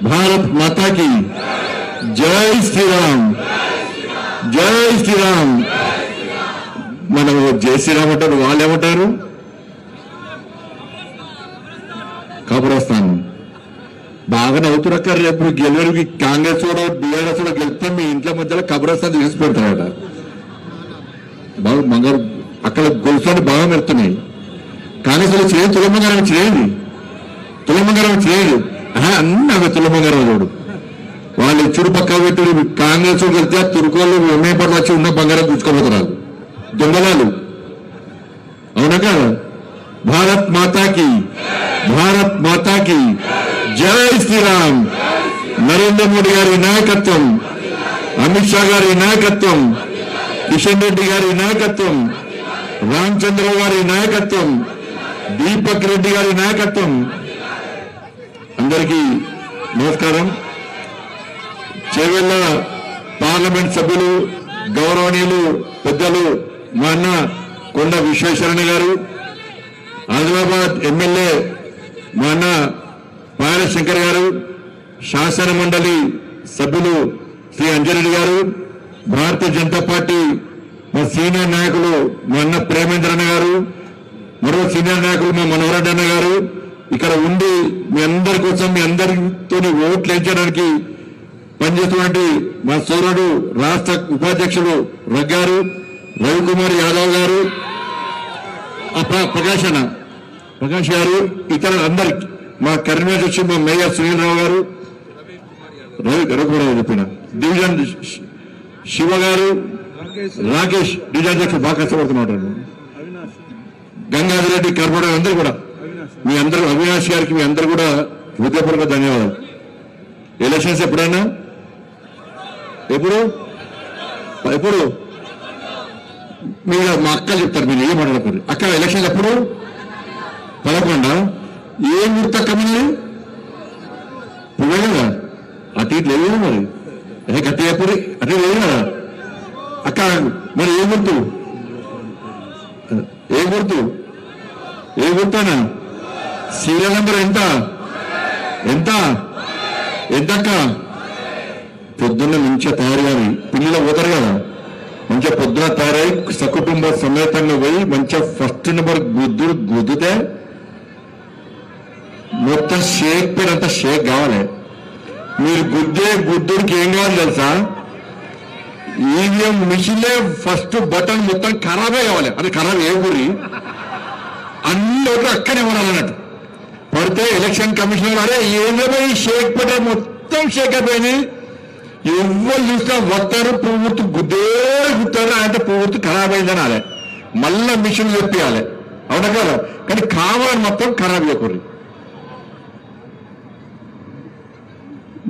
భారత్ మాతాకి జై శ్రీరామ్, జై శ్రీరామ్. మనం జై శ్రీరామ్ అంటారు, వాళ్ళు ఏమంటారు కబ్రస్థాన్. బాగా నవ్వుతున్నారు. రేపు గెలవరికి కాంగ్రెస్ కూడా బీఆర్ఎస్ కూడా గెలిస్తే మీ ఇంట్లో మధ్యలో కబ్రస్థాన్ తీసి పెడతారట. బాగా బంగారు అక్కడ గొలుసులు బాగా మెరుతున్నాయి. కాంగ్రెస్ లో చేయండి, తులమంగారం చేయండి, తులమంగారం చేయండి. అన్నీ తులమంగారం చూడు. వాళ్ళు ఇచ్చుడు పక్క పెట్టి కాంగ్రెస్ వెళ్తే తురుకోళ్ళు ఎమ్మెపట్లు వచ్చి ఉన్న బంగారం గుచ్చుకోబోతున్నారు దొంగలాలు. అవునా కదా? భారత్ మాతాకి, భారత్ మాతాకి జై శ్రీరామ్. నరేంద్ర మోడీ గారి నాయకత్వం, అమిత్ షా గారి నాయకత్వం, కిషన్ రెడ్డి గారి నాయకత్వం, రామచంద్ర గారి నాయకత్వం, దీపక్ రెడ్డి గారి నాయకత్వం. అందరికీ నమస్కారం. చేవెళ్ల పార్లమెంట్ సభ్యులు గౌరవనీయులు పెద్దలు మా అన్న కొండ విశ్వేశ్వరణ గారు, ఆదిలాబాద్ ఎమ్మెల్యే మా అన్న పాయల శంకర్ గారు, శాసన మండలి సభ్యులు శ్రీ అంజరెడ్డి గారు, భారతీయ జనతా పార్టీ మా సీనియర్ నాయకులు మా అన్న ప్రేమేంద్ర అన్న గారు, మరో సీనియర్ నాయకులు మా మనోహరెడ్డి అన్న గారు ఇక్కడ ఉండి మీ అందరి కోసం, మీ అందరితో ఓట్లు వేయించడానికి పనిచేస్తున్నటువంటి మా సోదరుడు రాష్ట్ర ఉపాధ్యక్షుడు రగ్గారు, రవికుమార్ యాదవ్ గారు, ప్రకాష్ గారు, ఇతర అందరికి, మా కరీంనగర్ వచ్చి మా మేయర్ సునీల్ రావు గారు, రవికుమార్ చెప్పిన డివిజన్ శివ గారు, రాకేష్ డివిజన్ అధ్యక్షుడు బాగా కష్టపడుతున్నాడు, గంగాధర్ రెడ్డి కర్మడ అందరూ కూడా, మీ అందరూ అవినాష్ గారికి మీ అందరూ కూడా హృదయపూర్వక ధన్యవాదాలు. ఎలక్షన్స్ ఎప్పుడైనా ఎప్పుడు మీరు మా అక్క చెప్తారు, మీరు ఏం మాట్లాడతారు. అక్క ఎలక్షన్స్ ఎప్పుడు 11 ఏం గుర్తక్క మీరు పువ్వే కదా, అటు ఇటు లేదు కదా, మరి గట్టి ఎప్పుడు అటు లేదు కదా అక్క. మరి ఏం గుర్తు, ఏం గుర్తు, ఏ గుర్తానా? సీరియల్ నెంబర్ ఎంత ఎంత ఎంతక్క? పొద్దున్న మంచిగా తయారయ్యాలి, పిల్లలు పోతారు కదా, మంచిగా పొద్దున తయారై సకుటుంబ సమేతంగా పోయి మంచిగా ఫస్ట్ నెంబర్ గుద్దుతే మొత్తం షేక్ పేరంతా షేక్ కావాలి. మీరు గుద్దుడికి ఏం కావాలి తెలుసా? ఈవీఎం మిషన్లే ఫస్ట్ బటన్ మొత్తం ఖరాబే కావాలి. అది ఖరాబ్ ఏ గురి అన్ని ఓట్లు అక్కడే ఉండాలన్నట్టు. పడితే ఎలక్షన్ కమిషనర్ వారే ఏదో షేక్ పెట్టే మొత్తం షేక్ అయిపోయింది. ఎవరు చూసినా వస్తారు, పువ్వుర్తి గుద్దారు అంటే పువ్వుర్తి ఖరాబ్ అయిందని అలే మళ్ళా మిషన్ చెప్పాలి. అవునా కదా? కానీ కావాలని మొత్తం ఖరాబ్ చేయకూడదు.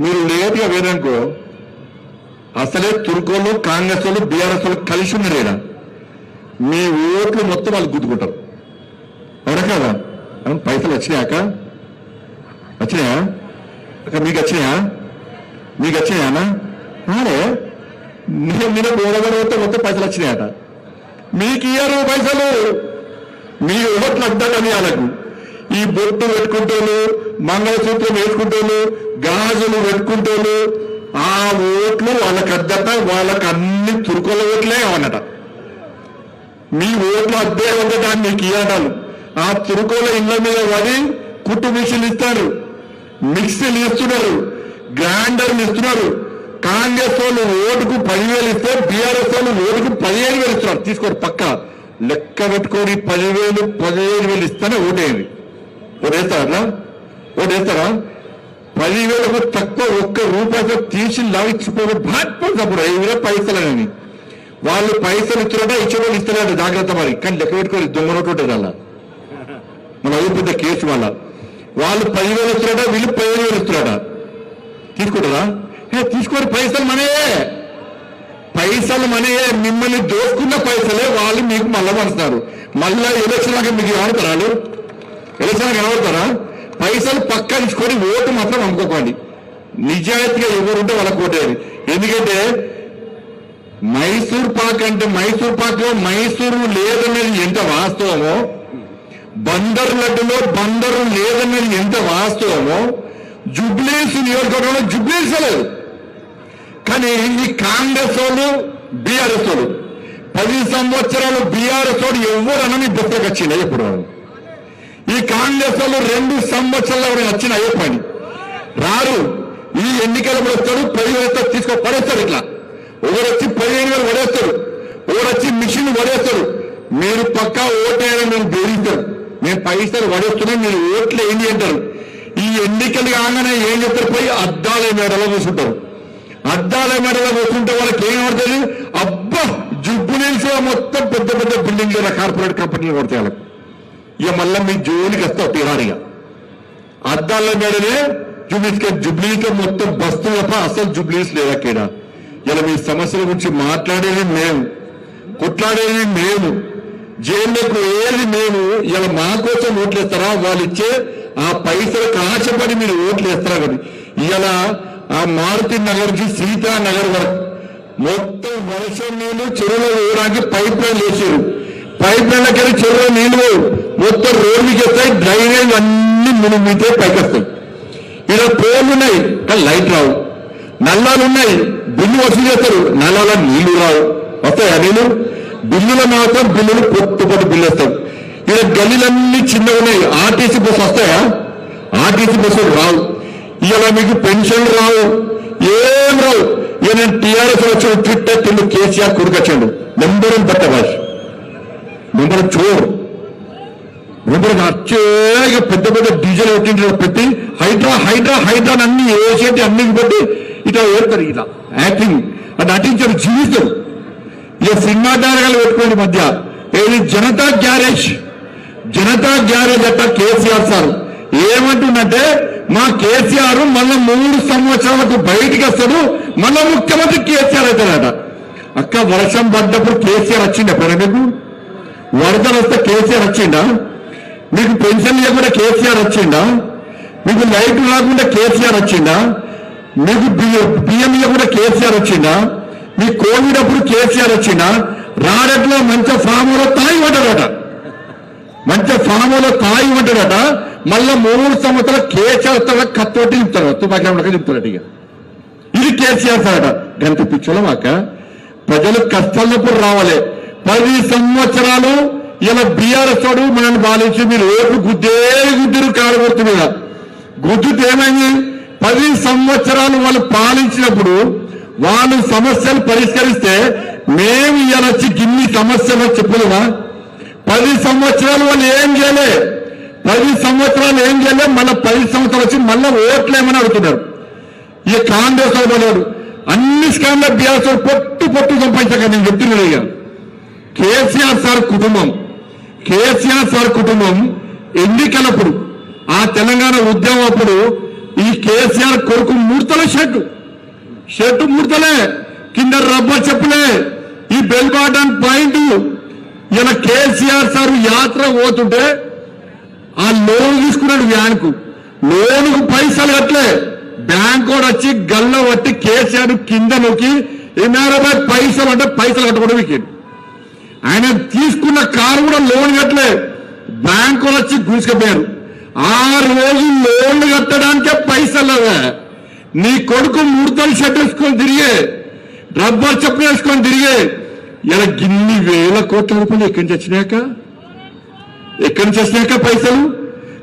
మీరు లేట్గా వేరనుకో అసలే తుర్కోళ్ళు, కాంగ్రెస్ వాళ్ళు, బీఆర్ఎస్ వాళ్ళు కలిసి ఉన్నారు కదా, మీ ఓట్లు మొత్తం వాళ్ళు గుద్దుకుంటారు. అవునా కదా? పైసలు వచ్చినాయాక వచ్చినాయా అక్క? మీకు వచ్చినాయా? మీకు వచ్చినాయానా? అరే నేను ఓడగడితే మొత్తం పైసలు వచ్చినాయట. మీకు ఇయ్యరు పైసలు, మీ ఓట్లు అడ్డాలని వాళ్ళకు. ఈ బొట్టు పెట్టుకుంటోళ్ళు, మంగళసూత్రం వేసుకుంటోళ్ళు, గాజులు పెట్టుకుంటోళ్ళు, ఆ ఓట్లు వాళ్ళకి అద్దట. వాళ్ళకి అన్ని తురుకోల ఓట్లే అవన్నట. మీ ఓట్లు అద్దే ఉండట మీకు ఇయ్యడాలు. ఆ తురుకోల ఇళ్ల మీద పడి కుట్టు మిషన్లు ఇస్తారు, మిక్సీలు ఇస్తున్నారు, గ్రైండర్లు ఇస్తున్నారు. కాంగ్రెస్ వాళ్ళు ఓటుకు 10,000 ఇస్తే బీఆర్ఎస్ వాళ్ళు ఓటుకు 15,000 ఇస్తున్నారు. తీసుకోరు పక్క లెక్క పెట్టుకొని 10,000 15,000 ఇస్తేనే ఓటేయండి. ఓటేస్తారా? అట్లా ఓటేస్తారా? 10,000 తక్కువ ఒక్క రూపాయతో తీసి లావిచ్చిపోయి భాట్పోతుంది. అప్పుడు 5,000 పైసలని వాళ్ళు పైసలు ఇస్తున్నారట, ఇచ్చేవాళ్ళు ఇస్తున్నారట. జాగ్రత్త మరి. కానీ లెక్క పెట్టుకోవాలి, దొంగ నోటు ఉంటుంది అలా. మన పెద్ద కేసు వల్ల వాళ్ళు 10,000 ఇస్తున్నారట, వీళ్ళు 15,000 ఇస్తున్నారట. తీసుకుంటారా? తీసుకోరు. పైసలు మనయే, పైసలు మనయే. మిమ్మల్ని దోసుకున్న పైసలే వాళ్ళు మీకు మళ్ళా పంచుతారు. మళ్ళా ఎలక్షన్ లాగా మీకు కనబడతారా? వాళ్ళు ఎలక్షన్ లాగా కనబడతారా? పైసలు పక్క తీసుకొని ఓటు మాత్రం అమ్ముకోకండి. నిజాయితీగా ఎవరుంటే వాళ్ళకి ఓటేది. ఎందుకంటే మైసూర్ పాక్ అంటే మైసూర్ పాక్ లో మైసూరు లేదనేది ఎంత వాస్తవమో, బందర్ లడ్డులో బందరు లేదనేది ఎంత వాస్తవమో, జుబ్లీస్ నియోజకవర్గంలో జుబ్లీస్ లేదు. కానీ ఈ కాంగ్రెస్ వాళ్ళు బీఆర్ఎస్ వాళ్ళు 10 సంవత్సరాలు బీఆర్ఎస్ వాడు ఎవరనని బొక్కకు వచ్చింది ఎప్పుడు. ఈ కాంగ్రెస్ వాళ్ళు 2 సంవత్సరాలు ఎవరైనా వచ్చిన అయ్యే పని రారు. ఈ ఎన్నికలకు వస్తాడు, 10,000 తీసుకో పడేస్తాడు. ఇట్లా ఒకరు వచ్చి 15,000 పడేస్తాడు, ఒకరు వచ్చి మిషన్ పడేస్తాడు. మీరు పక్కా ఓటేయాలని నేను బెదిరిస్తాడు. నేను పైసలు పడేస్తున్నా, మీరు ఓట్లు ఏంటి అంటారు. ఈ ఎన్నికలు కాగానే ఏం చెప్తారు, పోయి అద్దాల మేడలో కూర్చుంటారు. అద్దాల మేడలో కూర్చుంటే వాళ్ళకి ఏం పడుతుంది, అబ్బా జుబ్బు నిలిచి మొత్తం పెద్ద పెద్ద బిల్డింగ్లు కార్పొరేట్ కంపెనీలు పడతాయి వాళ్ళకి. ఇక మళ్ళీ మీ జోలికి వస్తావు తిరారిగా. అద్దాల మేడనే జుబ్లీస్కి మొత్తం బస్తు తప్ప అసలు జుబ్లీస్ లేదక్కడ. ఇలా మీ సమస్యల గురించి మాట్లాడేది మేము, కొట్లాడేది మేము, జైల్లోకి ఏది మేము. ఇలా మా కోసం ఓట్లు వేస్తారా, వాళ్ళు ఇచ్చే ఆ పైసలకు ఆశపడి మీరు ఓట్లు వేస్తారా కదా. ఇలా ఆ మారుతి నగర్ నుంచి సీతానగర్ వరకు మొత్తం వర్షం నీళ్లు చెరువులో వేయడానికి పైప్ లైన్ వేసారు. పైప్ లైన్లకి వెళ్ళి చెరువులో నీళ్లు మొత్తం రోడ్డుకి వస్తాయి, డ్రైనేజ్ అన్ని మునిగితే పైకి వస్తాయి. ఇలా పోల్లు ఉన్నాయి కానీ లైట్ రావు, నల్లాలు ఉన్నాయి బిల్లు వసూలు చేస్తారు, నల్లాల నీళ్లు రావు. వస్తాయా నీళ్ళు? బిల్లుల మాత్రం బిల్లులు పొట్టు బిల్లు వస్తాయి. ఇలా గల్లీలన్నీ చిన్నగా ఉన్నాయి. ఆర్టీసీ బస్సు వస్తాయా? ఆర్టీసీ బస్సులు రావు. ఇలా మీకు పెన్షన్లు రావు, ఏం రావు. ఇక నేను టీఆర్ఎస్ వచ్చి ట్విట్టర్ తిండు కేసీఆర్ కొడుకొచ్చాడు. నెంబర్ 1 బట్టబాష్, నెంబర్ 1 చోర్, నెంబర్ 1 వచ్చే పెద్ద పెద్ద డీజిల్ పెట్టి హైడ్రా హైడ్రా హైడ్రా అన్ని వేసేటి అన్ని పెట్టి ఇట్లా ఏడతారు. ఇలా యాక్టింగ్ అది నటించారు, జీవిస్తారు. ఇక సినిమా తారకాలు పెట్టుకోండి మధ్య. ఏది జనతా గ్యారేజ్, జనతా గ్యారేజ్ అట్ట కేసీఆర్ సార్ ఏమంటుందంటే, మా కేసీఆర్ మళ్ళా 3 సంవత్సరాలకు బయటికి వస్తాడు, మళ్ళా ముఖ్యమంత్రి కేసీఆర్ అవుతాడట. అక్క వర్షం పడ్డప్పుడు కేసీఆర్ వచ్చిందా? మీకు వరదలు వస్తే కేసీఆర్ వచ్చిందా? మీకు పెన్షన్ లేకుండా కేసీఆర్ వచ్చిందా? మీకు లైట్ రాకుండా కేసీఆర్ వచ్చిందా? మీకు బియ్యం ఇవ్వకుండా కేసీఆర్ వచ్చిందా? మీ కోవిడ్ అప్పుడు కేసీఆర్ వచ్చిందా? రాడట్లో మంచి ఫామ్లో తాయి పడ్డాడట, మంచి ఫామ్లో తాయి పడ్డాడట. మళ్ళా 3 సంవత్సరాలు కేసీఆర్ కత్తోటి చెప్తారు, తుపాకి చెప్తారట. ఇక ఇది కేసీఆర్ సార్ గంట పిచ్చోళ్ళ మాక. ప్రజలు కష్టాలప్పుడు రావాలి. 10 సంవత్సరాలు ఇలా బీఆర్ఎస్ వాడు మనల్ని పాలించి మీరు ఓట్లు గుద్దిరు కాడగొట్టు మీద గుద్దుతే ఏమైంది? 10 సంవత్సరాలు వాళ్ళు పాలించినప్పుడు వాళ్ళు సమస్యలు పరిష్కరిస్తే మేము ఇలా వచ్చి గిన్ని సమస్యలు చెప్పలేదా? 10 సంవత్సరాలు వాళ్ళు ఏం చేయలే, 10 సంవత్సరాలు ఏం చేయలే. మళ్ళీ 10 సంవత్సరాలు వచ్చి మళ్ళీ ఓట్లు ఏమని అడుగుతున్నారు. ఇక కాంగ్రెస్ వాడు అన్ని స్కామ్ల బీఆర్ఎస్ పొట్టు సంపాదించాక నేను చెప్తున్నాను. ఇక కేసీఆర్ సార్ కుటుంబం, కేసీఆర్ సార్ కుటుంబం ఎన్నికలప్పుడు ఆ తెలంగాణ ఉద్యమం అప్పుడు ఈ కేసీఆర్ కొడుకు ముడతల షర్టు ముడతలే, కింద రబ్బర్ చెప్పులే, ఈ బెల్ బాటన్ పాయింట్. ఇలా కేసీఆర్ సార్ యాత్ర పోతుంటే ఆ లోన్ తీసుకున్నాడు వ్యాన్కు, లోనుకు పైసలు కట్టలే. బ్యాంక్ కూడా వచ్చి గల్ల పట్టి కేసీఆర్ కింద నొక్కి 1,000 పైసలు అంటే పైసలు కట్టకుండా వీకెండ్. ఆయన తీసుకున్న కారు కూడా లోన్ కట్టలే, బ్యాంకు వచ్చి గుంజుకపోయారు. 6 రోజులు లోన్లు కట్టడానికే పైసలు లేవే. నీ కొడుకు ముడతలు షర్ట్ వేసుకొని తిరిగే, రబ్బర్ చెప్పులు వేసుకొని తిరిగే. ఇలా గిన్ని వేల కోట్ల రూపాయలు ఎక్కడి నుంచి వచ్చినాక పైసలు?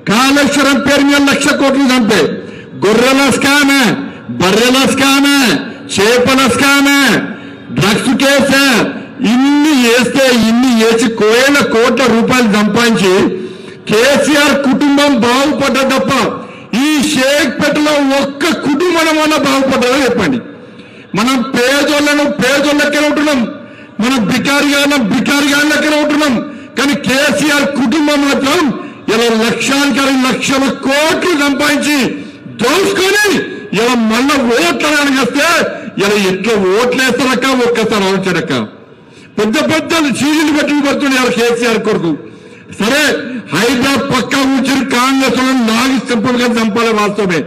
కాళేశ్వరం పేరు మీద 1,00,000 కోట్లు చంపే గొర్రెల స్కామే, బర్రెల స్కామే, చేపల స్కామే, డ్రగ్స్ కేసే. ఇన్ని వేసి కోట్ల కోట్ల రూపాయలు సంపాదించి కేసీఆర్ కుటుంబం బాగుపడ్డా తప్ప ఈ షేక్పేటలో ఒక్క కుటుంబం వల్ల బాగుపడ్డారో చెప్పండి. మనం పేదోళ్ళకే ఉంటున్నాం, మనం బికారిగాళ్ళకే ఉంటున్నాం. కానీ కేసీఆర్ కుటుంబం మాత్రం ఇలా లక్షల కోట్లు సంపాదించి దోసుకొని ఇలా మళ్ళా ఓట్లడానికి వస్తే ఇలా ఎట్లా ఓట్లేస్తారక్క ఒక్కసారి ఆలోచనక్క. పెద్ద సీజీలు పెట్టుకుని పడుతున్నాడు కేసీఆర్ కొడుకు. సరే హైదరాబాద్ పక్కా కూర్చొని కాంగ్రెస్ నాగి చంపాలి వాస్తవమే,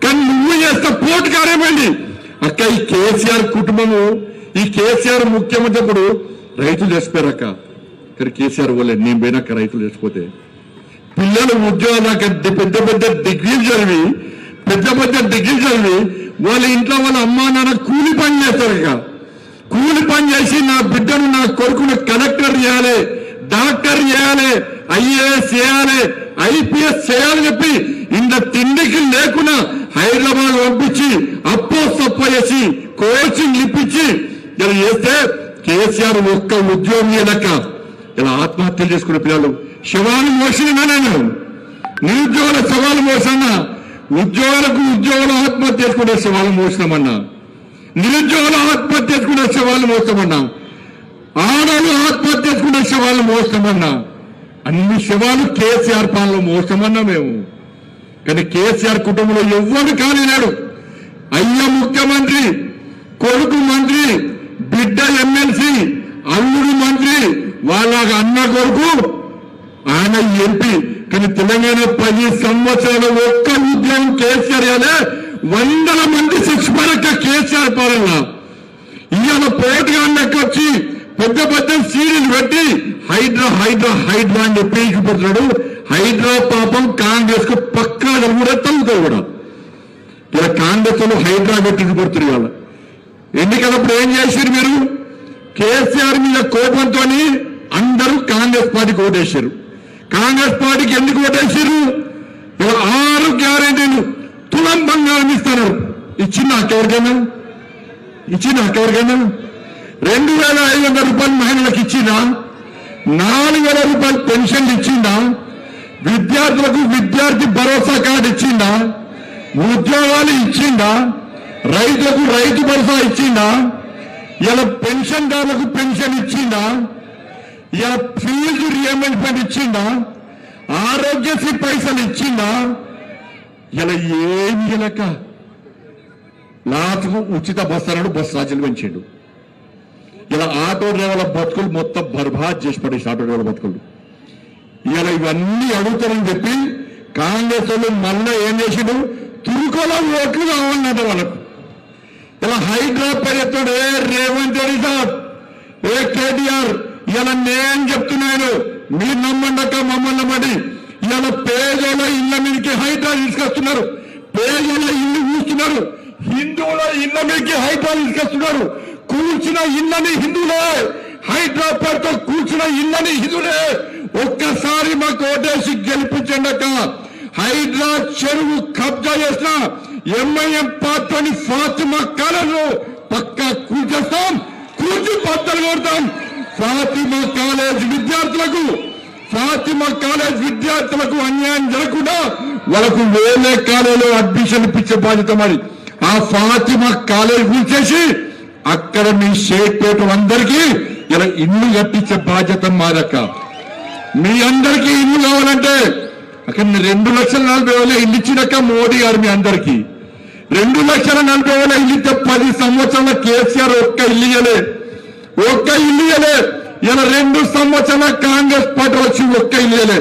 కానీ నువ్వు చేస్తే పోటు కారేమండి అక్క. ఈ కేసీఆర్ కుటుంబము, ఈ కేసీఆర్ ముఖ్యమంత్రి అప్పుడు రైతులు చేసిపోయారక్క. ఇక్కడ కేసీఆర్ పోలేదు, నేను పోయినాక రైతులు చేసిపోతే పిల్లలు ఉద్యోగాలు పెద్ద డిగ్రీలు చదివి పెద్ద పెద్ద డిగ్రీ చదివి వాళ్ళ ఇంట్లో వాళ్ళ అమ్మా నాన్న కూలి పని చేస్తారు. ఇక కూలి పని చేసి నా బిడ్డను నా కొడుకును కలెక్టర్ చేయాలి, డాక్టర్ చేయాలి, ఐఏఎస్ చేయాలి, ఐపీఎస్ చేయాలని చెప్పి ఇంత తిండికి లేకుండా హైదరాబాద్ పంపించి అప్పో సప్ప చేసి కోచింగ్ ఇప్పించి ఇలా చేస్తే కేసీఆర్ ఒక్క ఉద్యోగం లెక్క ఇలా ఆత్మహత్యలు చేసుకునే పిల్లలు శవాలు మోసినా, నేను నిరుద్యోగుల శవాలు మోసన్నా, ఉద్యోగులు ఆత్మహత్య చేసుకునే శవాలు మోసినామన్నా, నిరుద్యోగులు ఆత్మహత్య చేసుకునే శవాలు మోస్తామన్నా, ఆడలు ఆత్మహత్య చేసుకునే శవాలు మోస్తామన్నా, అన్ని శవాలు కేసీఆర్ పాలనలో మోస్తామన్నా మేము. కానీ కేసీఆర్ కుటుంబంలో ఎవ్వరు కాలేనాడు. అయ్య ముఖ్యమంత్రి, కొడుకు మంత్రి, బిడ్డ ఎమ్మెల్సీ, అల్లుడు మంత్రి, వాళ్ళ అన్న కొడుకు ఆయన ఎంపీ. కానీ తెలంగాణ 10 సంవత్సరాలు ఒక్క ఉద్యోగం కేసీఆర్ అనే 100 మంది శిక్షపరక కేసీఆర్ పాలన. ఇవాళ పోటీగా వచ్చి పెద్ద పెద్ద సీరియల్ పెట్టి హైడ్రా హైడ్రా హైడ్రా అని చెప్పి చూపుతున్నాడు. హైడ్రా పాపం కాంగ్రెస్ కు పక్కా కూడా తగ్గుతారు కూడా. ఇలా కాంగ్రెస్ లో హైడ్రా పెట్టి చూపుతున్నారు. ఇవాళ ఎన్నికలప్పుడు ఏం చేశారు మీరు? కేసీఆర్ మీద కోపంతో అందరూ కాంగ్రెస్ పార్టీకి ఓటేశారు. కాంగ్రెస్ పార్టీకి ఎందుకు ఓటేశారు? ఇలా 6 గ్యారెంటీలు తులం బంగారం ఇస్తారు. ఇచ్చింది నాకెవరికైనా? 2,500 రూపాయలు మహిళలకు ఇచ్చిందా? 4,000 రూపాయలు పెన్షన్ ఇచ్చిందా? విద్యార్థులకు విద్యార్థి భరోసా కార్డు ఇచ్చిందా? ఉద్యోగాలు ఇచ్చిందా? రైతులకు రైతు భరోసా ఇచ్చిందా? ఇలా పెన్షన్దారులకు పెన్షన్ ఇచ్చిందా? ఇలా ఫీజు రియంబర్స్మెంట్ ఇచ్చిందా? ఆరోగ్యశ్రీ పైసలు ఇచ్చిందా? ఇలా ఏమి ఇలక లాస్ట్కు ఉచిత బస్సు అన్నాడు, బస్సు రాజ్యాలు పెంచాడు. ఇలా ఆటో డ్రైవర్ల బతుకులు మొత్తం బర్బాద్ చేసి పడేసి ఆటో డ్రైవర్ల బతుకులు. ఇలా ఇవన్నీ అడుగుతారని చెప్పి కాంగ్రెస్ వాళ్ళు మళ్ళీ ఏం చేసిండు? తురుకోలో ఓట్లు కావాలన్నట వాళ్ళకు. ఇలా హైదరాబాద్ పేరుతాడు రేవంత్ రెడ్డి సార్, కేటీఆర్. ఇలా నేను చెప్తున్నాను, మీరు నమ్మండక మమ్మల్ని నమ్మండి. ఇలా పేదోళ్ళ ఇళ్ల మీదకి హైదరాబాద్ తీసుకొస్తున్నారు, పేదోళ్ళ ఇల్లు కూస్తున్నారు, హిందువుల ఇళ్ల మీదకి హైదరాబాద్ తీసుకొస్తున్నారు. కూర్చున్న ఇళ్ళని హిందువులే, హైదరాబాద్ తో కూర్చున్న ఇళ్ళని హిందువులే. ఒక్కసారి మాకు ఓటేసి గెలిపించండక. హైదరాబాద్ చెరువు కబ్జా చేసిన ఎంఐఎం పార్టీని ఫాతిమా కాలేజ్ పక్కా కూర్చేస్తాం, కూర్చి బద్దలు కొడతాం. ఫాతిమా కాలేజ్ విద్యార్థులకు అన్యాయం జరగకుండా వాళ్ళకు వేరే కాలేజీలో అడ్మిషన్ ఇప్పించే బాధ్యత మరి. ఆ ఫాతిమా కాలేజ్ కూర్చేసి అక్కడ మీ షేక్పేట అందరికీ ఇలా ఇల్లు కట్టించే బాధ్యత మాదక్క. మీ అందరికీ ఇల్లు కావాలంటే అక్కడ 2,40,000 ఇల్లు ఇచ్చినాక మోడీ గారు మీ అందరికీ 2,40,000 ఇల్లు ఇస్తే 10 సంవత్సరాల కేసీఆర్ ఒక్క ఇల్లు ఇయ్యలే. ఇలా 2 సంవత్సరాల కాంగ్రెస్ పార్టీ వచ్చి ఒక్క ఇల్లు ఇయ్యలే.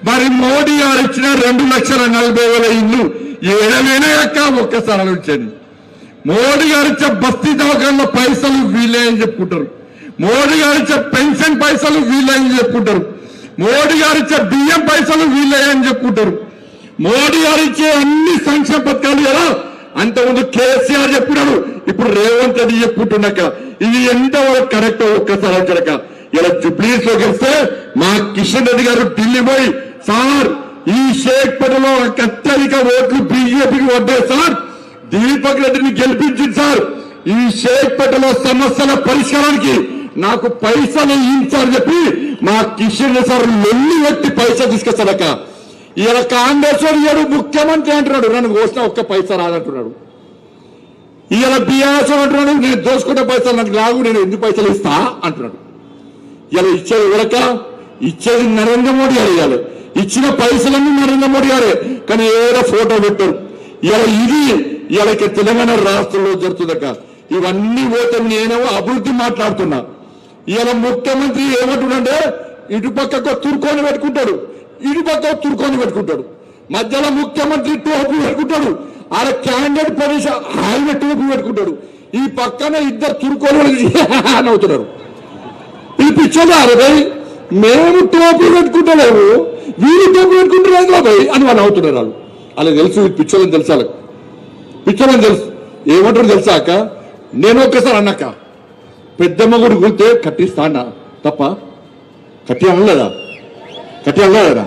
మరి మోడీ గారు ఇచ్చిన 2,40,000 ఇల్లు ఏడవేనే అక్క ఒక్కసారి ఆలోచించండి. మోడీ గారు ఇచ్చే బస్తీ దవాఖానలో పైసలు వీళ్ళే అని చెప్పుకుంటారు, మోడీ గారు ఇచ్చే పెన్షన్ పైసలు వీళ్ళే అని చెప్పుకుంటారు, మోడీ గారు ఇచ్చే బియ్యం పైసలు వీళ్ళే అని చెప్పుకుంటారు, మోడీ గారు ఇచ్చే అన్ని సంక్షేమ పథకాలు కదా అంతకుముందు కేసీఆర్ చెప్పినాడు, ఇప్పుడు రేవంత్ రెడ్డి చెప్పుకుంటున్నాక ఇది ఎంతవరకు కరెక్ట్ ఒక్కసారి వచ్చాక. ఇలా జుబ్లీస్ లో గెలిస్తే మా కిషన్ రెడ్డి గారు ఢిల్లీ పోయి, సార్ ఈ షేక్పేటలో అత్యధిక ఓట్లు బీజేపీకి పడ్డాయి సార్, దీపక్ రెడ్డిని గెలిపించింది సార్, ఈ షేక్పేటలో సమస్యల పరిష్కారానికి నాకు పైసలు ఇచ్చారని చెప్పి మా కిషన్ రెడ్డి సార్ లొల్లి పెట్టి పైసలు తీసుకొస్తాడక. ఇలా కాంగ్రెస్ వాడు ముఖ్యమంత్రి అంటున్నాడు, నన్ను కోసిన ఒక్క పైసా రాదంటున్నాడు. ఇలా బీఆర్ఎస్ అంటున్నాడు, నేను దోసుకున్న పైసలు నాకు రాగు, నేను ఎందుకు పైసలు ఇస్తా అంటున్నాడు. ఇలా ఇచ్చేది ఎవరక? ఇచ్చేది నరేంద్ర మోడీ గారు. ఇవ్వాలి ఇచ్చిన పైసలన్నీ నరేంద్ర మోడీ గారే, కానీ ఏదో ఫోటో పెట్టారు. ఇలా ఇది ఇలాకి తెలంగాణ రాష్ట్రంలో జరుగుతుందక. ఇవన్నీ పోతే నేనేమో అభివృద్ధి మాట్లాడుతున్నా. ఇలా ముఖ్యమంత్రి ఏమంటున్నాడే, ఇటుపక్కకు తుర్కొని పెట్టుకుంటాడు, ఇటుపక్క తుర్కొని పెట్టుకుంటాడు, మధ్యలో ముఖ్యమంత్రి టోపీ పెట్టుకుంటాడు, ఆడ క్యాండిడేట్ ప్రదేశ ఆయన టోపీ పెట్టుకుంటాడు, ఈ పక్కన ఇద్దరు తుర్కొని అని అవుతున్నారు. ఈ పిచ్చోదారు భయ్, మేము టోపీ పెట్టుకుంటలేము, వీరు టోపీ పెట్టుకుంటున్నారు భయ్ అని వాళ్ళు అవుతున్నారు. వాళ్ళు అలా తెలుసు, ఈ పిచ్చోళ్ళని తెలుసు వాళ్ళకి. పిచ్చోళ్ళని తెలుసు. ఏమంటారు తెలుసా అక్క, నేను ఒక్కసారి అన్నాక పెద్దమ్మ గుడి కూలితే కట్టిస్తా అన్న తప్ప కట్టి అనలేదా? కట్టి అనలేదా?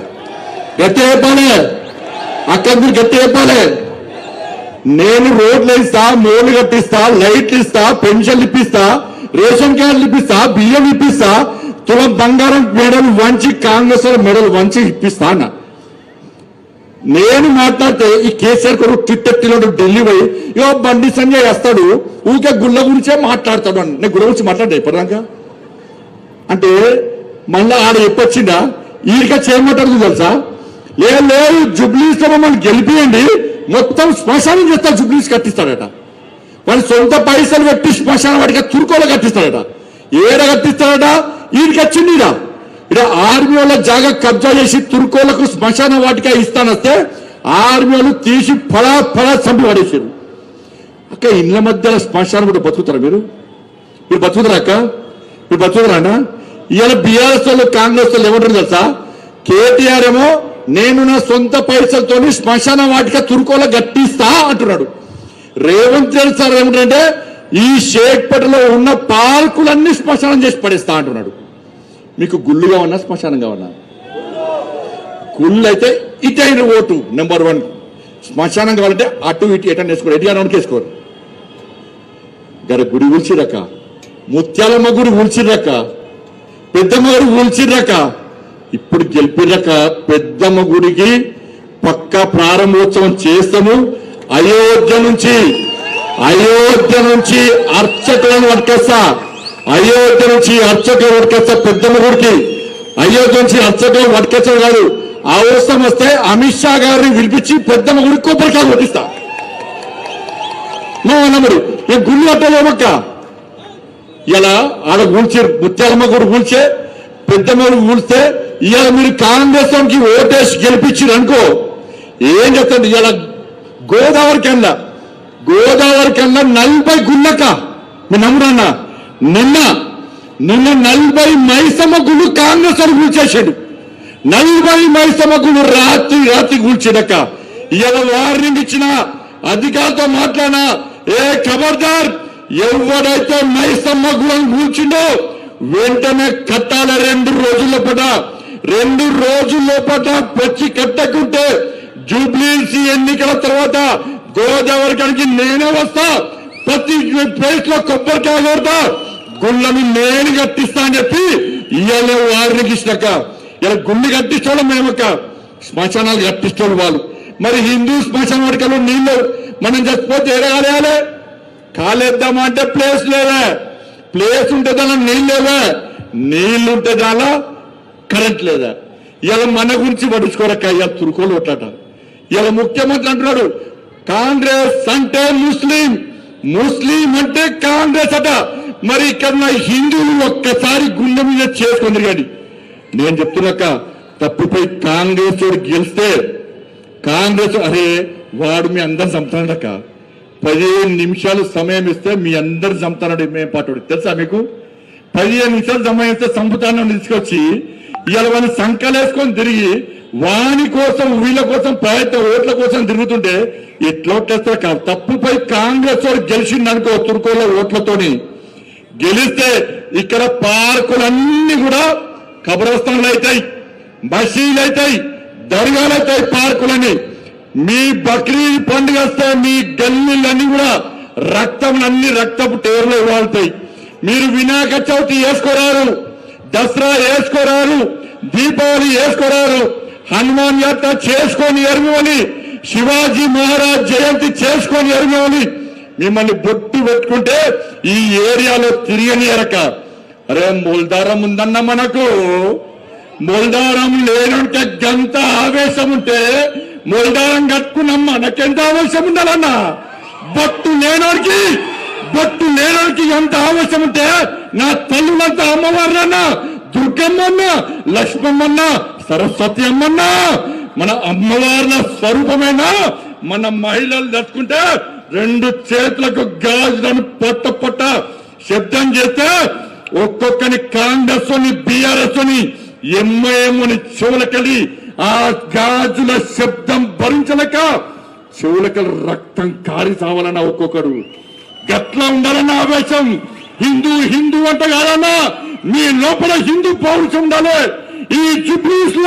గట్టి చెప్పాలి అక్క, మీరు గట్టి చెప్పాలి. నేను రోడ్లు ఇస్తా, మోర్లు కట్టిస్తా, లైట్లు ఇస్తా, పెన్షన్లు ఇప్పిస్తా, రేషన్ కార్డులు ఇప్పిస్తా, బియ్యం ఇప్పిస్తా, తులం బంగారం మెడలు వంచి కాంగ్రెస్ మెడలు వంచి ఇప్పిస్తా అన్న. నేను మాట్లాడితే ఈ కేసీఆర్ కొరకు టిట్టెట్టిలో ఢిల్లీ పోయి ఇగో బండి సంజయ్ వస్తాడు ఊకే గుళ్ళ గురించే మాట్లాడతాడు అని. నేను గుళ్ళ గురించి మాట్లాడే ఇప్పటిదాకా అంటే మళ్ళా ఆడ ఎప్పొచ్చిందా ఈడిగా చేయమంటారు తెలుసా? లేదు జుబ్లీస్ మమ్మల్ని గెలిపియండి, మొత్తం శ్మశానం చేస్తా, జుబ్లీస్ కట్టిస్తాడట. వాళ్ళు సొంత పైసలు పెట్టి శ్మశానం వాటికి తుర్కోలో కట్టిస్తాడట. ఏడ కట్టిస్తాడట? ఈడికి వచ్చిందిరా. ఇక్కడ ఆర్మీ వాళ్ళ జాగా కబ్జా చేసి తుర్కోలకు శ్మశాన వాటిక ఇస్తానొస్తే ఆర్మీ వాళ్ళు తీసి ఫలా చంపి పడేసారు. అక్క ఇళ్ల మధ్యలో శ్మశానం కూడా బతుకుతారా మీరు? మీరు బతుకుతారా అక్క? మీరు బతుకుతారా? ఇవాళ బీఆర్ఎస్ వాళ్ళు కాంగ్రెస్ వాళ్ళు ఏమంటారు తెలుసా? కేటీఆర్ ఏమో నేను నా సొంత పైసలతో శ్మశాన వాటిక తుర్కోలో గట్టిస్తా అంటున్నాడు. రేవంత్ రెడ్డి సార్ ఏమిటంటే ఈ షేక్పేటలో ఉన్న పార్కులన్నీ శ్మశానం చేసి పడేస్తా అంటున్నాడు. మీకు గుళ్ళుగా ఉన్నా శ్మశానంగా ఉన్నా? గుళ్ళు అయితే ఇటైన ఓటు నెంబర్ 1. శ్మశానం కావాలంటే అటు ఇటు ఎటని వేసుకోరు, ఎటుగానోనికి వేసుకోరు. గారి గుడి ఊల్చిరక్క, ముత్యాలమ్మ గుడి ఊల్చిరక్క, పెద్దమ్మ గుడి ఊల్చిరక్క. ఇప్పుడు గెలిపిరక్క పెద్దమ్మ గుడికి పక్కా ప్రారంభోత్సవం చేస్తాము. అయోధ్య నుంచి అర్చకులను పట్టుకొస్తా, అయోధ్య నుంచి అర్చకులు పట్టుకొస్తా పెద్దమ్మ గుడికి. అయోధ్య నుంచి అర్చకులు పట్టుకొచ్చడం కాదు, అవసరం వస్తే అమిత్ షా గారిని పిలిపించి పెద్దమ్మ గుడికి కొబ్బరికాయలు కొట్టిస్తా. మరి ఈ గుళ్ళు కట్టలేమక్క. ఇలా ఆడ కూల్చి ముత్యాలమ్మ గుడి కూల్చే, పెద్దమ్మ గుడి కూల్స్తే ఇవాళ మీరు కాంగ్రెస్ కి ఓటేసి గెలిపించారు అనుకో ఏం చెప్తాండి. ఇలా గోదావరి కన్నా 40 గుళ్ళక మీరు నమ్మురన్నా. నిన్న 40 మైసమ్మ గుళ్ళు కాంగ్రెస్ అని కూల్చేసాడు. 40 మైసమ్మ గుళ్ళు రాత్రి కూల్చాడక్క. ఇలా వార్నింగ్ ఇచ్చిన అధికారులతో మాట్లాడినా, ఏ ఖబర్దార్ ఎవడైతే మైసమ్మ గుళ్ళని కూల్చిండో వెంటనే కట్టాల 2 రోజుల్లో పట వచ్చి కట్టకుంటే జూబ్లీహిల్స్ ఎన్నికల తర్వాత గోదావరి కడికి నేనే వస్తా, ప్రతి ప్లేస్ లో కొబ్బరికాయ కొడతా, గుళ్ళని నేను కట్టిస్తా అని చెప్పి ఇవాళ వారిని ఇచ్చినాక ఇలా గుళ్ళు కట్టించడం మేమక్క, శ్మశానాలు కట్టించడం వాళ్ళు. మరి హిందూ శ్మశాన వాటికలో నీళ్ళు మనం చచ్చిపోతే ఏడాలి కాలేద్దామా అంటే ప్లేస్ లేదా, ప్లేస్ ఉంటే దాని నీళ్ళు లేదా, నీళ్లు ఉంటే దాలా కరెంట్ లేదా. ఇలా మన గురించి పడుచుకోరక్క. ఇలా తురుకోలు కొట్టాట. ఇలా ముఖ్యమంత్రి అంటున్నాడు కాంగ్రెస్ అంటే ముస్లిం అంటే కాంగ్రెస్ అట. మరి ఇక్కడ హిందువులు ఒక్కసారి గుండె మీద చేసుకుంది. కానీ నేను చెప్తున్నాక తప్పిపోయి కాంగ్రెస్ గెలిస్తే కాంగ్రెస్ అరే వాడు మీ అందరు చంపుతాడక్క. 15 నిమిషాలు సమయం ఇస్తే మీ అందరు చంపుతాడు. మేము పాటు తెలుసా మీకు? 15 నిమిషాలు సమయం ఇస్తే చంపుతానని తీసుకొచ్చి ఇవాళ వాళ్ళు సంకలేసుకొని తిరిగి వాని కోసం వీళ్ళ కోసం ఓట్ల కోసం తిరుగుతుంటే ఎట్లా ఓట్లేస్తారు కాదు. తప్పుపై కాంగ్రెస్ వాడు గెలిచిందనుకో తుర్కోల ఓట్లతోని గెలిస్తే ఇక్కడ పార్కులన్నీ కూడా కబరస్థానాలు అవుతాయి, మసీదులు అవుతాయి, దర్గాలు అవుతాయి. పార్కులని మీ బక్రీద్ పండుగ వస్తే మీ గల్లీలన్నీ కూడా రక్తపు టేర్లు వాళ్తాయి. మీరు వినాయక చవితి వేసుకోరారు, దసరా వేసుకోరారు, దీపావళి వేసుకోరారు, హనుమాన్ యాత్ర చేసుకొని ఎరుమని, శివాజీ మహారాజ్ జయంతి చేసుకొని ఎరుమని మిమ్మల్ని బొట్టు పెట్టుకుంటే ఈ ఏరియాలో తిరిగని ఎరక. అరే మొల్దారం ఉందన్న మనకు, మొల్దారం లేనంటే గంత ఆవేశం ఉంటే మొల్దారం కట్టుకున్నాం మనకెంత ఆవేశం ఉండాలన్నా. బొట్టు లేనోడికి ఎంత ఆవేశం ఉంటే నా తల్లులంతా అమ్మవారినన్నా, దుర్గమ్మన్న, లక్ష్మమ్మన్న, సరస్వతి అమ్మన్న మన అమ్మవార్ల స్వరూపమేనా. మన మహిళలు దట్టుకుంటే 2 చేతులకు గాజులను పొట్ట శబ్దం చేస్తే ఒక్కొక్కని కాంగ్రెస్ బీఆర్ఎస్ ఎంఐఎం చెవులకెళ్ళి ఆ గాజుల శబ్దం భరించలేక చెవులకి రక్తం కారి చావాలన్నా ఒక్కొక్కడు గట్లా ఉండాలన్న ఆవేశం. హిందూ హిందూ అంటే కాదన్నా, మీ లోపల హిందూ పౌరుషం ఉండాలి. ఈ జూబ్లీస్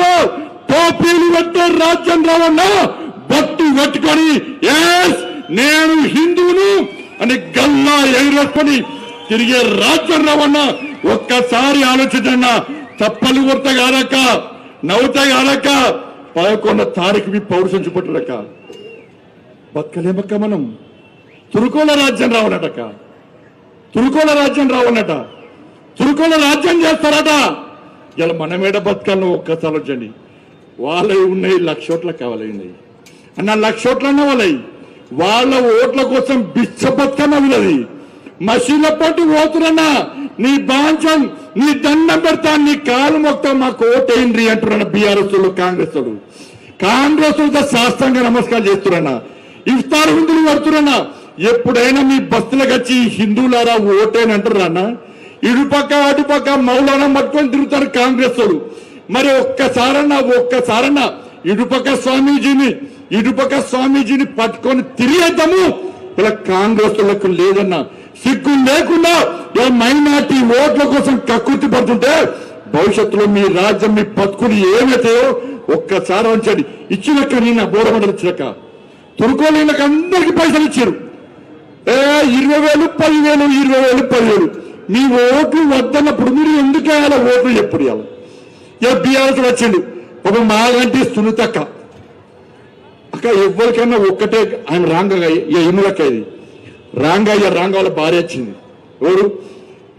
లో టోపీలు పెట్టే రాజ్యం రావన్నా బట్టు పట్టుకొని నేను హిందువును అని గల్లా ఎగిరేసుకొని తిరిగే రాజ్యం రావన్నా ఒక్కసారి ఆలోచించన్నా. చప్పలు కొరత కాదక్క, నవ్వుతా కాదక్క, 11వ తారీఖు మీ పౌరుషం చూపట్టుడక్క. బతకలేమక్క మనం. తురుకోల రాజ్యం రావనటక్క, తురుకోల రాజ్యం రావనట, తురుకోల రాజ్యం చేస్తారట. ఇలా మనమేడ బతకాలను ఒక్కసారి వచ్చండి. వాళ్ళవి ఉన్నాయి 1,00,000 ఓట్ల కావాలి అన్న, 1,00,000 ఓట్లన్నా వాళ్ళవి. వాళ్ళ ఓట్ల కోసం బిచ్చ బతుకన్నా ఉన్నది. మసీల పట్టు పోతున్నా నీ బాంచం, నీ దండం పెడతా, నీ కాలు మొత్తం మాకు ఓటేయండి అంటున్నా. బీఆర్ఎస్ కాంగ్రెస్ శాస్త్రంగా నమస్కారం చేస్తున్నా. ఇఫ్తార్ విందులు పడుతున్నా. ఎప్పుడైనా మీ బస్సులకు వచ్చి హిందువులారా ఓటేని అంటారా? ఇటుపక్క అటుపక్క మౌలానా పట్టుకొని తిరుగుతారు కాంగ్రెస్. మరి ఒక్కసారన్నా ఇటుపక్క స్వామీజీని పట్టుకొని తిరిగేద్దాము. ఇలా కాంగ్రెస్ వాళ్ళకు లేదన్నా, సిగ్గు లేకుండా మైనార్టీ ఓట్ల కోసం కక్కుర్తి పడుతుంటే భవిష్యత్తులో మీ రాజ్యం, మీ బతుకులు ఏమైతాయో ఒక్కసారి ఉంచండి. ఇచ్చినక్క నేను బోరమండలు ఇచ్చినక్క తురుకోలేళ్ళకి అందరికి పైసలు ఇచ్చారు. 20,000, 10,000, 20,000, 10,000. మీ ఓట్లు వద్దన్నప్పుడు మీరు ఎందుకు వేయాలి ఓట్లు? ఎప్పుడు ఇవ్వాలి? బీఆర్ఎస్ వచ్చిండు ఒక మాగంటి సునీతక్క అక్క. ఎవరికైనా ఒక్కటే ఆయన రాంగయ్య, ఇములక్కది రాంగయ్య వాళ్ళ భార్య వచ్చింది. ఎవరు?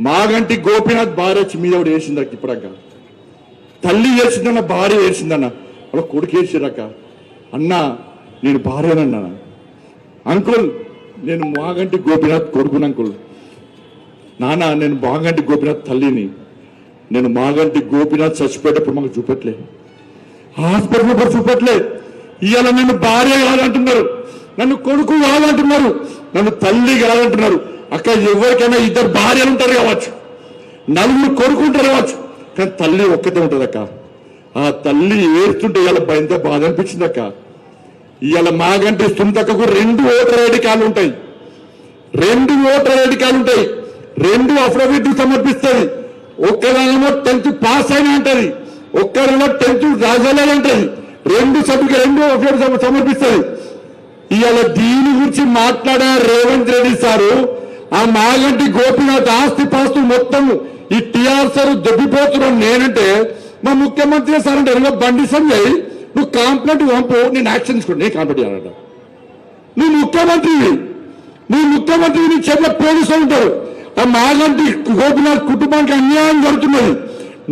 మాగంటి గోపీనాథ్ భార్య వచ్చి మీద ఎవడు వేసిందక్క. ఇప్పుడక్క తల్లి వేసిందన్న, భార్య వేసిందన్న, వాళ్ళ కొడుకు వేసిరక్క. అన్నా నేను భార్యనన్నా. అంకుల్ నేను మాగంటి గోపీనాథ్ కొడుకుని. అంకుల్ నాన్న నేను మాగంటి గోపీనాథ్ తల్లిని. నేను మాగంటి గోపీనాథ్ చచ్చిపోయేటప్పుడు మాకు చూపెట్లే, హాస్పిటల్ కూడా చూపెట్లే. ఇవాళ నన్ను భార్య కాదంటున్నారు, నన్ను కొడుకు కాదంటున్నారు, నన్ను తల్లి కాదంటున్నారు. అక్క ఎవరికైనా 2 భార్యలు ఉంటారు కావచ్చు, 4 కొడుకుంటారు కావచ్చు, కానీ తల్లి ఒక్కతే ఉంటుంది అక్క. ఆ తల్లి ఏడుస్తుంటే ఇవాళ ఎంత బాధ అనిపించింది అక్క. ఇవాళ మాగంటి సునీతక్కకు 2 ఓటర్ ఐడి కార్డులు ఉంటాయి, 2 ఓటర్ ఐడి కార్డులు ఉంటాయి, 2 అఫిడవిట్ సమర్పిస్తుంది. ఒక్కదానేమో 10th పాస్ అయినా అంటది, ఒక్కరేమో 10th రాజాలని అంటది. 2 సభ్యులు 2 అఫిడవిట్ సమర్పిస్తుంది. ఇవాళ దీని గురించి మాట్లాడే రేవంత్ రెడ్డి సారు ఆ మాగంటి గోపీనాథ్ ఆస్తి పాస్తు మొత్తం ఈ టీఆర్ఎస్ దొబ్బిపోతున్నాను నేనంటే మా ముఖ్యమంత్రి సార్ అంటే బండి సంజయ్ నువ్వు కాంప్లైంట్ పంపు, నేను యాక్షన్ తీసుకోండి, నేను కాంప్లైంట్ చేయాలంట. నువ్వు ముఖ్యమంత్రి నీ చేతిలో పోలీసులు ఉంటారు. ఆ మాగంటి గోపీనాథ్ కుటుంబానికి అన్యాయం జరుగుతున్నది.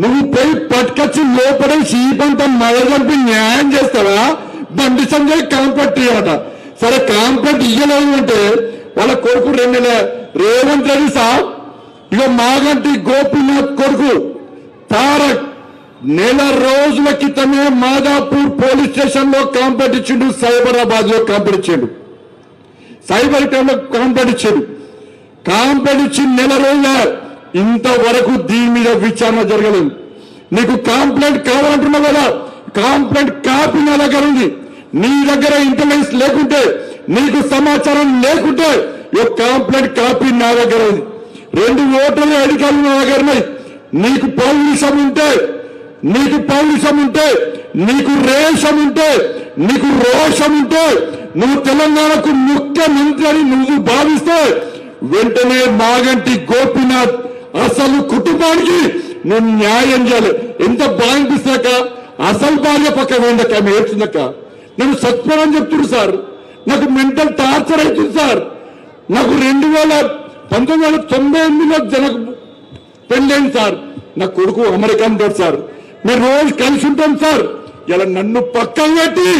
నువ్వు పోయి పట్టుకొచ్చి లోపడేసి ఈ పంట మరగంపి న్యాయం చేస్తావా? బండి సంజయ్ కాంప్లైంట్ ఇవ్వాలట. సరే కాంప్లైంట్ ఇయ్యలేదు అంటే వాళ్ళ కొడుకు 2 నెలల రేవంత్ రెడ్డి సార్ ఇక మాగంటి గోపీనాథ్ కొడుకు తారక్ నెల రోజుల క్రితమే మాదాపూర్ పోలీస్ స్టేషన్ లో కాంప్లైంట్ ఇచ్చిండు, సైబరాబాద్ లో కాంప్లైంట్ ఇచ్చాడు, సైబర్ టైమ్ లో కాంప్లైంట్ ఇచ్చాడు. కాంప్లైంట్ ఇచ్చి నెల రోజుల ఇంతవరకు దీని మీద విచారణ జరగలేదు. నీకు కాంప్లైంట్ కావాలంటున్నావు కదా, కాంప్లైంట్ కాపీ నా దగ్గర ఉంది. నీ దగ్గర ఇంటెలిజెన్స్ లేకుంటే, నీకు సమాచారం లేకుంటే కాంప్లైంట్ కాపీ నా దగ్గర ఉంది. 2 ఓటర్ల అధికారులు నా దగ్గర ఉన్నాయి. నీకు పౌరుషం ఉంటే, నీకు రేషం ఉంటే, నీకు రోషం ఉంటే, నువ్వు తెలంగాణకు ముఖ్యమంత్రి అని నువ్వు భావిస్తే వెంటనే మాగంటి గోపీనాథ్ అసలు కుటుంబానికి నువ్వు న్యాయం చేయాలి. ఎంత బాగా అనిపిస్తాక అసలు భార్య పక్క వేయండక్క, ఏడ్చిందక్క. నన్ను సత్పరం చెప్తున్నారు సార్, నాకు మెంటల్ టార్చర్ అవుతుంది సార్. నాకు 1998లో జనకు పెళ్ళైంది సార్. నా కొడుకు అమెరికా ఉంటాడు సార్, మీరు రోజు కలిసి ఉంటాం సార్. ఇలా నన్ను పక్కన పెట్టి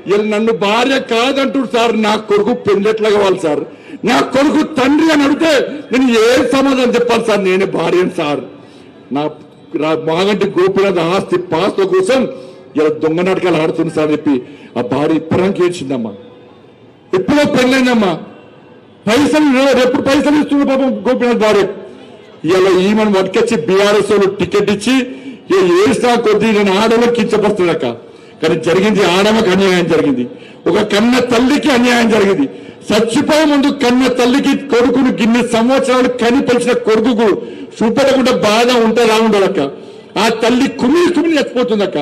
ఇలా నన్ను భార్య కాదంటాడు సార్. నా కొడుకు పెళ్ళెట్లా కావాలి సార్? నా కొడుకు తండ్రి అని అడిగితే నేను ఏ సమాధానం చెప్పాలి సార్? నేనే భార్యను సార్. నా మాగంటి గోపీనాథ్ ఆస్తి పాస్తో కోసం ఇలా దొంగ నాటకాలు ఆడుతుంది సార్ చెప్పి ఆ భార్య ఇప్పడానికి ఏడ్చిందమ్మా. ఎప్పుడో పెళ్ళైందమ్మా, పైసలు ఎప్పుడు పైసలు ఇస్తున్న పాపం గోపీనాథ్ భార్య. ఇలా ఈమెను పట్టుకొచ్చి బీఆర్ఎస్ వాళ్ళు టికెట్ ఇచ్చి ఏడ్చినా కొద్దీ నేను ఆడలో కించపరుస్తున్నాక కానీ జరిగింది ఆడమకు అన్యాయం జరిగింది, ఒక కన్న తల్లికి అన్యాయం జరిగింది. చచ్చిపోయే ముందు కన్న తల్లికి కొడుకును గిన్నె సంవత్సరాలు కని పెంచిన కొడుకుకు చూపెట్టకుండా బాధ ఉంటే రావుండదక్క. ఆ తల్లి కుమిలి చచ్చిపోతుందక్క.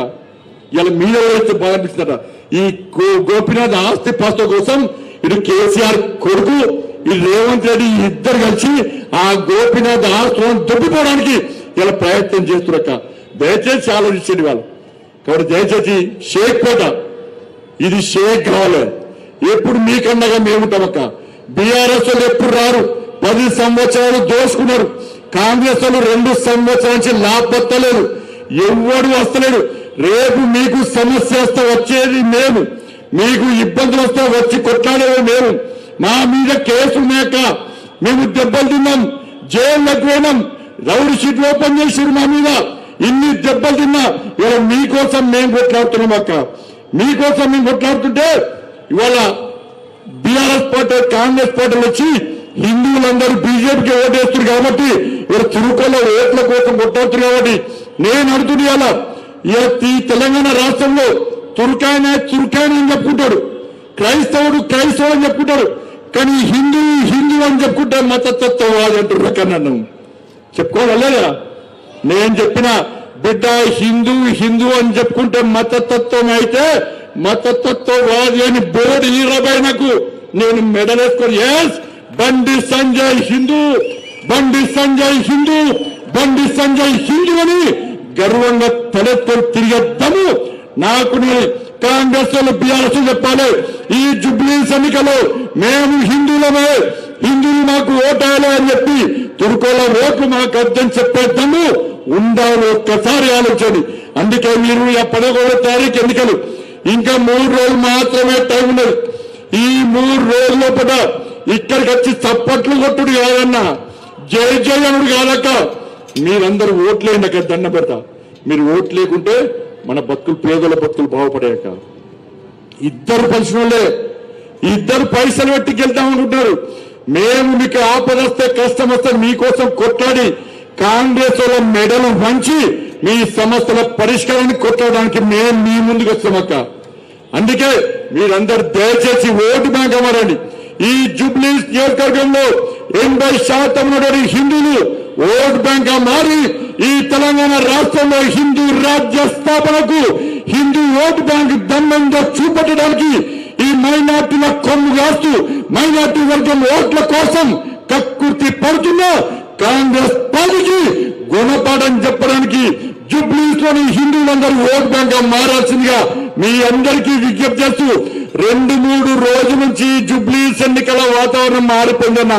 ఇలా మీద అయితే బాధ అనిపిస్తుందట. ఈ గోపీనాథ్ ఆస్తి పాస్తో కోసం ఇటు కేసీఆర్ కొడుకు ఈ రేవంత్ రెడ్డి ఇద్దరు కలిసి ఆ గోపీనాథ్ ఆస్తులను దొబ్బిపోవడానికి ఇలా ప్రయత్నం చేస్తున్నక్క. దయచేసి ఆలోచించండి వాళ్ళు. కాబట్టి దయచేసి షేక్పేట ఇది షేక్ కావాలి. ఎప్పుడు మీకన్నగా మేముంటామక్క. బీఆర్ఎస్ వాళ్ళు ఎప్పుడు రారు. 10 సంవత్సరాలు దోసుకున్నారు. కాంగ్రెస్ వాళ్ళు 2 సంవత్సరాల నుంచి లాభపత్తలేదు. ఎవడు వస్తలేడు. రేపు మీకు సమస్య వస్తే వచ్చేది మేము, మీకు ఇబ్బందులు వస్తే వచ్చి కొట్లాడేది మేము. మా మీద కేసు ఉన్నాక మేము దెబ్బలు తిన్నాం, జైల్లోకి పోయినాం, రౌడీ షీట్లు ఓపెన్ చేసారు మా మీద. ఇన్ని దెబ్బలు తిన్నా ఇవాళ మీకోసం మేము కొట్లాడుతున్నాం అక్క. మీకోసం మేము కొట్లాడుతుంటే ఇవాళ బీఆర్ఎస్ పార్టీ కాంగ్రెస్ పార్టీలు వచ్చి హిందువులందరూ బీజేపీకి ఓటేస్తున్నారు కాబట్టి ఇవాళ తిరుపతిలో ఓట్ల కోసం కొట్లాడుతున్నారు. కాబట్టి నేను అడుగుతుంది ఇలా ఈ తెలంగాణ రాష్ట్రంలో తుర్కాయన అని చెప్పుకుంటాడు, క్రైస్తవుడు అని చెప్పుకుంటాడు. కానీ హిందూ అని చెప్పుకుంటే మతతత్వవాది అంటారు. అక్కడ నన్ను చెప్పుకోవాలేదా? నేను చెప్పిన బిడ్డ హిందూ అని చెప్పుకుంటే మతతత్వం అయితే మతతత్వవాది అని బోర్డు ఈరబైనకు నేను మెడలేసుకొని ఎస్ బండి సంజయ్ హిందూ అని గర్వంగా తలెత్తులు తిరిగేద్దాము. నాకు కాంగ్రెస్ వాళ్ళు బీఆర్ఎస్ చెప్పాలి, ఈ జుబ్లీస్ ఎన్నికలో మేము హిందువులు మాకు ఓటాలి అని చెప్పి తుర్కోల ఓట్లు మాకు అర్థం చెప్పేద్దాము. ఉండాలి, ఒక్కసారి ఆలోచన. అందుకే మీరు 11వ తారీఖు ఎన్నికలు ఇంకా 3 రోజులు మాత్రమే టైం ఉన్నది. ఈ 3 రోజుల లోపల ఇక్కడికి వచ్చి చప్పట్లు కొట్టుడు కాదన్నా, జై అనుడు కాదక్క. మీరందరూ ఓట్లేండి అక్కడ దండ పెడతా. మీరు ఓట్లు లేకుంటే మన బతుకులు, పేదల బతుకులు బాగుపడాక. ఇద్దరు పంచినోళ్ళే, ఇద్దరు పైసలు పెట్టి గెలుద్దామనుకుంటున్నారు. మేము మీకు ఆపద వస్తే కష్టం వస్తే మీకోసం కొట్లాడి కాంగ్రెస్ వాళ్ళ మెడలు వంచి మీ సమస్యల పరిష్కారాన్ని కొట్టడానికి మేము మీ ముందుకు వస్తామక్క. అందుకే మీరందరూ దయచేసి ఓటు బ్యాంక్ అవ్వరండి. ఈ జూబ్లీస్ నియోజకవర్గంలో 80% ఉన్నటువంటి హిందువులు ఓటు బ్యాంక్ గా మారి ఈ తెలంగాణ రాష్ట్రంలో హిందూ రాజ్య స్థాపనకు హిందూ ఓటు బ్యాంక్ దమ్మంగా చూపెట్టడానికి ఈ మైనార్టీల కొమ్ము కాస్తూ మైనార్టీ వర్గం ఓట్ల కోసం కక్కుర్తి పడుతున్న కాంగ్రెస్ పార్టీకి గుణపాఠం చెప్పడానికి జూబ్లీస్ లోని హిందువులందరూ ఓటు బ్యాంక్ గా మారాల్సిందిగా మీ అందరికీ విజ్ఞప్తి చేస్తూ 2-3 రోజుల నుంచి జూబ్లీస్ ఎన్నికల వాతావరణం మారిపోయిందన్న.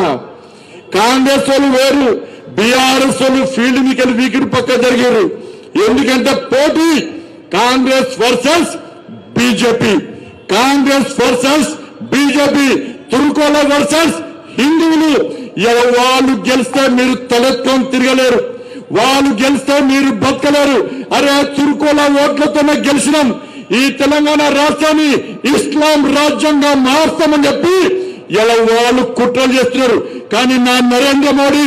కాంగ్రెస్ వాళ్ళు వేరు, బీఆర్ఎస్ వాళ్ళు ఫీల్డ్ మీకెళ్ళి వీకిడి పక్క జరిగారు. ఎందుకంటే పోటీ కాంగ్రెస్ వర్సెస్ బీజేపీ, తుర్కోల వర్సెస్ హిందువులు. వాళ్ళు గెలిస్తే మీరు తలెత్తుకొని తిరగలేరు, వాళ్ళు గెలిస్తే మీరు బతకలేరు. అరే తుర్కోల ఓట్లతోనే గెలిచినాం, ఈ తెలంగాణ రాష్ట్రాన్ని ఇస్లాం రాజ్యంగా మార్చామని చెప్పి ఇలా వాళ్ళు కుట్రలు చేస్తున్నారు. కానీ నా నరేంద్ర మోడీ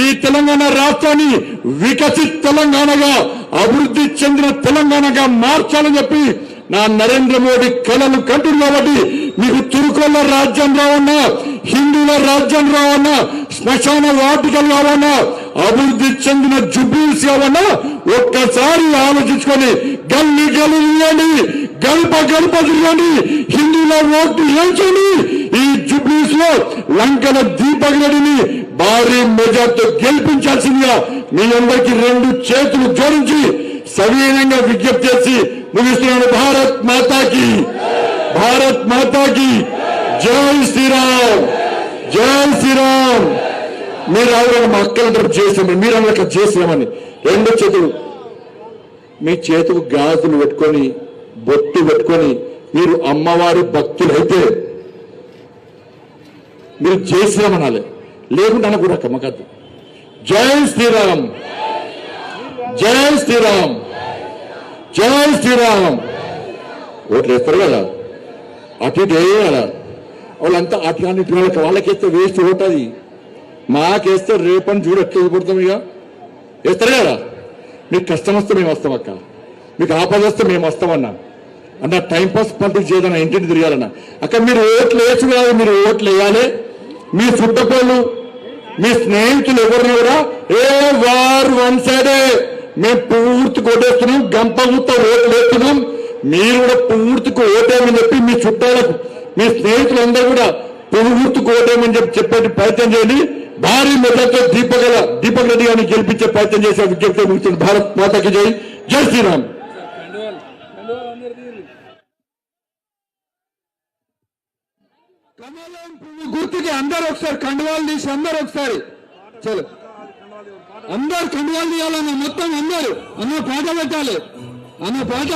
ఈ తెలంగాణ రాష్ట్రాన్ని వికసిత్ తెలంగాణగా, అభివృద్ధి చెందిన తెలంగాణగా మార్చాలని చెప్పి నా నరేంద్ర మోడీ కళలు కంటుడు. కాబట్టి మీకు తుర్కోల రాజ్యం రావన్నా, హిందువుల రాజ్యం రావన్నా, శ్మశాన వాటికలు కావన్నా, అభివృద్ధి చెందిన జూబ్లీస్ కావన్నా ఒక్కసారి ఆలోచించుకొని గల్లీ తిరగండి, గడప తిరగండి, హిందువుల ఓట్లు వేయించండి. ఈ జూబ్లీస్ లో లంకల దీపక్ రెడ్డిని భారీ మెజార్టీతో గెలిపించాల్సిందిగా మీ అందరికీ 2 చేతులు జోడించి సవినయంగా విజ్ఞప్తి చేసి ముగిస్తున్నాను. భారత్ మాతాకి జై శ్రీరామ్. మీరు ఎవరైనా మా అక్కలంటారు చేసామని, మీరు అన్నట్లు చేసామని 2 చేతులు మీ చేతుకు గాజులు పెట్టుకొని బొట్టు పెట్టుకొని మీరు అమ్మవారి భక్తులైతే మీరు జై శ్రీరామ్ అనాలి, లేకుంటే అనకూడదు అక్క. మాకద్దు. జై శ్రీరామ్. ఓట్లు వేస్తారు కదా, అటు ఇటు వేయాలా? వాళ్ళంతా అటు కానీ వాళ్ళకేస్తే వేస్ట్ ఓటది. మాకేస్తే రేపని చూడు ఎట్లా పడతాం. ఇక వేస్తారు కదా. మీకు కష్టం వస్తే మేము వస్తాం అక్క, మీకు ఆపద వస్తే మేము వస్తామన్నా. అన్న టైంపాస్ పాలిటిక్స్ చేయదన్న ఇంటిని తిరగాలన్న. అక్కడ మీరు ఓట్లు వేసి కాదు, మీరు ఓట్లు వేయాలి. మీ చుట్టపోళ్ళు మీ స్నేహితులు ఎవరిని కూడా వారు వన్ సైడే మేము పూర్తి కొట్టేస్తున్నాం, గంపగుత్త ఓట్లు వేస్తున్నాం, మీరు కూడా పూర్తికి ఓటేమని చెప్పి మీ చుట్టాలకు మీ స్నేహితులందరూ కూడా పూర్తికి ఓటేమని చెప్పే ప్రయత్నం చేయండి. భారీ మెజార్టీతో దీపక్ రెడ్డి గారిని గెలిపించే ప్రయత్నం చేసే విజ్ఞప్తి ముగిస్తుంది. భారత్ మాతాకి జై, జై శ్రీరామ్. కమలం పువ్వు గుర్తుకి అందరూ ఒకసారి కండువాలు తీసి అందరూ ఒకసారి చలో అందరు కండువాలు తీయాలన్న మొత్తం అందరూ అన్న పాట పెట్టాలి అన్న పాట